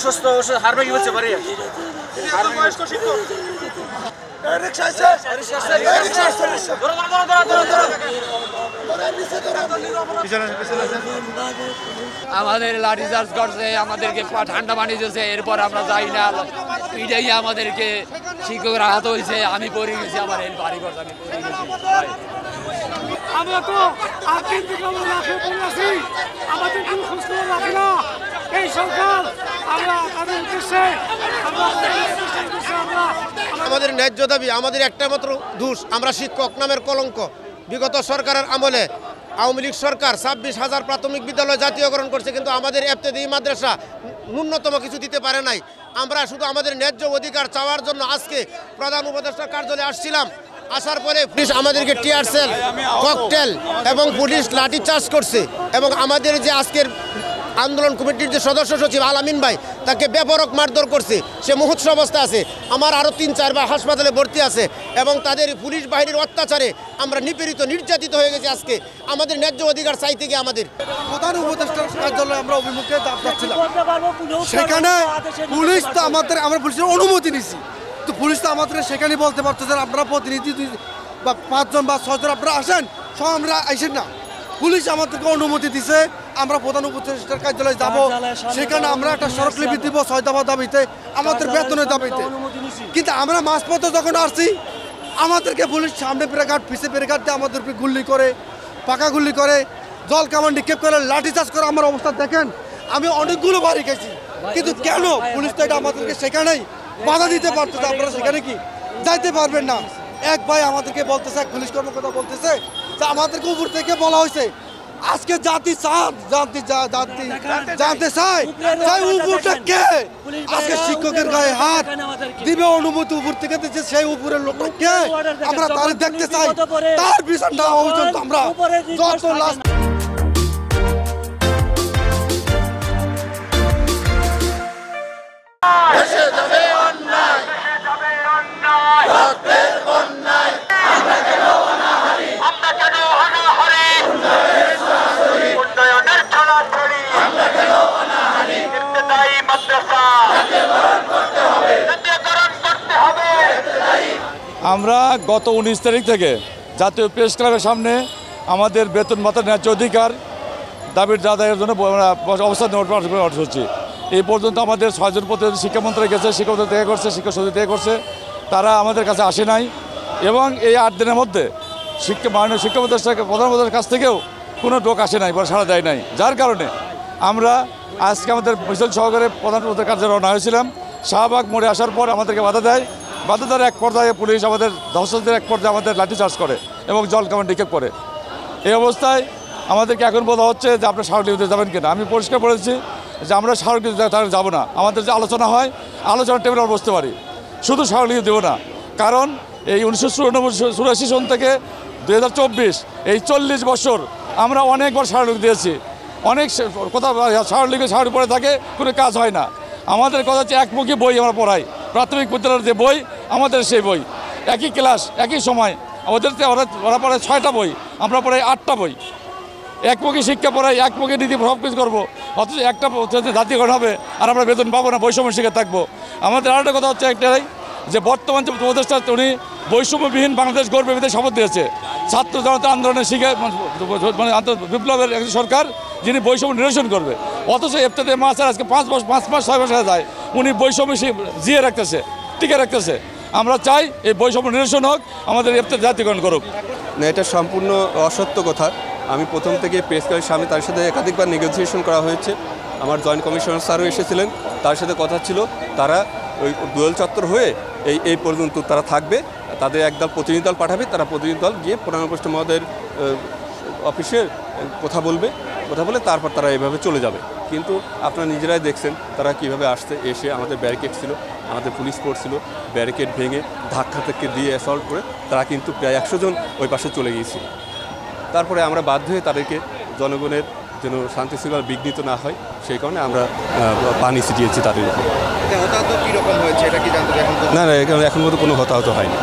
অসুস্থ হার ভেঙে গেছে বাড়ি বয়স্ক শিক্ষক আমাদের লাঠিচার্জ করছে, আমাদেরকে ঠান্ডা পানি দিয়েছে, এরপর আমরা যাই না, এটাই আমাদেরকে শিক্ষকরা আহত হয়েছে, আমি পড়ে গেছি, আমার এই বাড়ি ঘর আমি পড়ে গেছি। আমরা তো আজকের থেকে আমরা রাখে বলেছি, আমাদের কোনো খোঁজখবর রাখে না এই সরকার। আমরা তাদের উদ্দেশ্যে আমাদের ন্যায্য দাবি, আমাদের একটা মাত্র দোষ, আমরা শিক্ষক নামের কলঙ্ক। বিগত সরকারের আমলে আওয়ামী লীগ সরকার 26,000 প্রাথমিক বিদ্যালয় জাতীয়করণ করছে, কিন্তু আমাদের ইবতেদায়ী মাদ্রাসা ন্যূনতম কিছু দিতে পারে নাই। আমরা শুধু আমাদের ন্যায্য অধিকার চাওয়ার জন্য আজকে প্রধান উপদেষ্টার কার্যালয়ে আসছিলাম। আসার পরে পুলিশ আমাদেরকে টিয়ার সেল, ককটেল এবং পুলিশ লাঠি চার্জ করছে এবং আমাদের যে আজকের আন্দোলন কমিটির যে সদস্য সচিব আলামিন ভাই, তাকে বেপরক মারধর করছে, সে মুহূর্ত অবস্থায় আছে। আমার আরও 3-4 বার হাসপাতালে ভর্তি আছে এবং তাদের পুলিশ বাহিনীর অত্যাচারে আমরা নিপীড়িত নির্যাতিত হয়ে গেছি। আজকে আমাদের ন্যায্য অধিকার চাইতে গিয়ে আমাদের প্রধান উপদেষ্টার কার্যালয়ে আমরা অভিমুখে যাচ্ছিলাম, সেখানে পুলিশ তো আমরা পুলিশের অনুমতি নিছি, তো পুলিশ তো আমাদের সেখানে বলতে পারতো যে আপনারা প্রতিনিধি 5 জন বা 6 জন আপনারা আসেন, সব আমরা আসেন না। পুলিশ আমাদেরকে অনুমতি দিছে, আমরা প্রধান উপদেষ্টার কার্যালয়ে যাব, সেখানে আমরা একটা স্মারকলিপি দিব 6 দফা দাবিতে, আমাদের বেতনের দাবিতে। কিন্তু আমরা মাঝপথে যখন আসছি, আমাদেরকে পুলিশ সামনে প্রেকাট পিছে প্রেকাট দিয়ে আমাদের উপরে গুল্লি করে, পাকা গুল্লি করে, জল কামান নিক্ষেপ করে, লাঠিচার্জ করে। আমার অবস্থা দেখেন, আমি অনেকগুলো বাড়ি গেছি, কিন্তু কেন পুলিশ তো এটা আমাদেরকে সেখানেই বাধা দিতে পারতো যে আপনারা সেখানে কি যাইতে পারবেন না। এক ভাই আমাদেরকে বলতেছে, এক পুলিশ কর্মকর্তা বলতেছে যে আমাদেরকে উপর থেকে বলা হয়েছে আজকে জাতি জানতে চাই উপরটা কে, আজকে শিক্ষকের গায়ে হাত দিবে অনুমতি উপর থেকে দিচ্ছে, সেই উপরের লোকটা কে আমরা তার দেখতে চাই। তার বিচার না হওয়া পর্যন্ত আমরা যত লাস্ট আমরা গত 19 তারিখ থেকে জাতীয় প্রেস ক্লাবের সামনে আমাদের বেতন ভাতার ন্যায্য অধিকার দাবির আদায়ের জন্য অবস্থান নেওয়ার হচ্ছে। এই পর্যন্ত আমাদের 6 জন প্রতিনিধি শিক্ষামন্ত্রী গেছে, শিক্ষকদের দেখা করছে, শিক্ষক সচিব দেখা করছে, তারা আমাদের কাছে আসে নাই। এবং এই 8 দিনের মধ্যে মাননীয় শিক্ষা উপদেষ্টাকে প্রধান উপদেষ্টার কাছ থেকেও কোনো লোক আসে নাই বা সাড়া দেয় নাই। যার কারণে আমরা আজকে আমাদের মিছিল সহকারে প্রধান উপদেষ্টার কার্যালয়ে রওনা হয়েছিলাম। শাহবাগ মোড়ে আসার পর আমাদেরকে বাধা দেয়, বাধা দেওয়ার এক পর্যায়ে পুলিশ আমাদের দর্শকদের এক পর্যায়ে আমাদের লাঠিচার্জ করে এবং জল কামান নিক্ষেপ করে। এই অবস্থায় আমাদেরকে এখন বলা হচ্ছে যে আপনারা স্মারকলিপিতে যাবেন কিনা। আমি পরিষ্কার বলেছি যে আমরা স্মারকলিপিতে যাবো না। আমাদের যে আলোচনা হয়, আলোচনার টেবিলে আমরা বসতে পারি, শুধু স্মারকলিপি দেবো না। কারণ এই 1984 সন থেকে 2024 এই 40 বছর আমরা অনেকবার স্মারকলিপি দিয়েছি, অনেক কথা স্মারকলিপি পড়ে থাকে, কোনো কাজ হয় না। আমাদের কথা হচ্ছে একমুখী বই আমরা পড়াই, প্রাথমিক বিদ্যালয়ের যে বই আমাদের সেই বই, একই ক্লাস একই সময়, ওরা পড়ায় 6টা বই, আমরা পড়াই 8টা বই। একমুখী শিক্ষা পড়াই, একমুখী নীতি সব কিছু করবো, অথচ একটা জাতীয়করণ হবে আর আমরা বেতন পাবো না, বৈষম্য শিক্ষা থাকবো। আমাদের আরেকটা কথা হচ্ছে একটাই, যে বর্তমান যে উপদেষ্টা উনি বৈষম্যবিহীন বাংলাদেশ গড়বে বিধে শপথ দিয়েছে। ছাত্র জনতা আন্দোলনের মানে বিপ্লবের একজন সরকার যিনি বৈষম্য নিরসন করবে, অথচ ইবতেদায়ী মাদ্রাসা আজকে 5 মাস 6 মাস হয়ে যায়, উনি বৈষম্য জিয়ে রাখতেছে, টিকে রাখতেছে। আমরা চাই এই বৈষম্য নিরসন হোক, আমাদের ইবতেদায়ী জাতীয়করণ করুক। না, এটা সম্পূর্ণ অসত্য কথা। আমি প্রথম থেকে প্রেস ক্লাবের সামনে তার সাথে একাধিকবার নেগোসিয়েশন করা হয়েছে। আমার জয়েন্ট কমিশনার স্যারও এসেছিলেন, তার সাথে কথা ছিল, তারা ওই দোয়েল চত্বর হয়ে এই পর্যন্ত তারা থাকবে, তাদের একদল প্রতিনিধি দল পাঠাবে, তারা প্রতিনিধি দল গিয়ে প্রধান উপদেষ্টা মহোদয়ের অফিসে কথা বলে তারপর তারা এইভাবে চলে যাবে। কিন্তু আপনারা নিজেরাই দেখছেন তারা কীভাবে এসে আমাদের ব্যারিকেড ছিল, আমাদের পুলিশ ফোর্স ছিল, ব্যারিকেড ভেঙে ধাক্কা থেকে দিয়ে অ্যাসল্ট করে তারা কিন্তু প্রায় 100 জন ওই পাশে চলে গিয়েছিল। তারপরে আমরা বাধ্য হয়ে তাদেরকে জনগণের যেন শান্তি শৃঙ্খলা বিঘ্নিত না হয় সেই কারণে আমরা পানি ছিটিয়েছি তাদের উপর। হতাহত কীরকম হয়েছে এটা কি জানতে? না, এখন পর্যন্ত কোনো হতাহত হয়নি।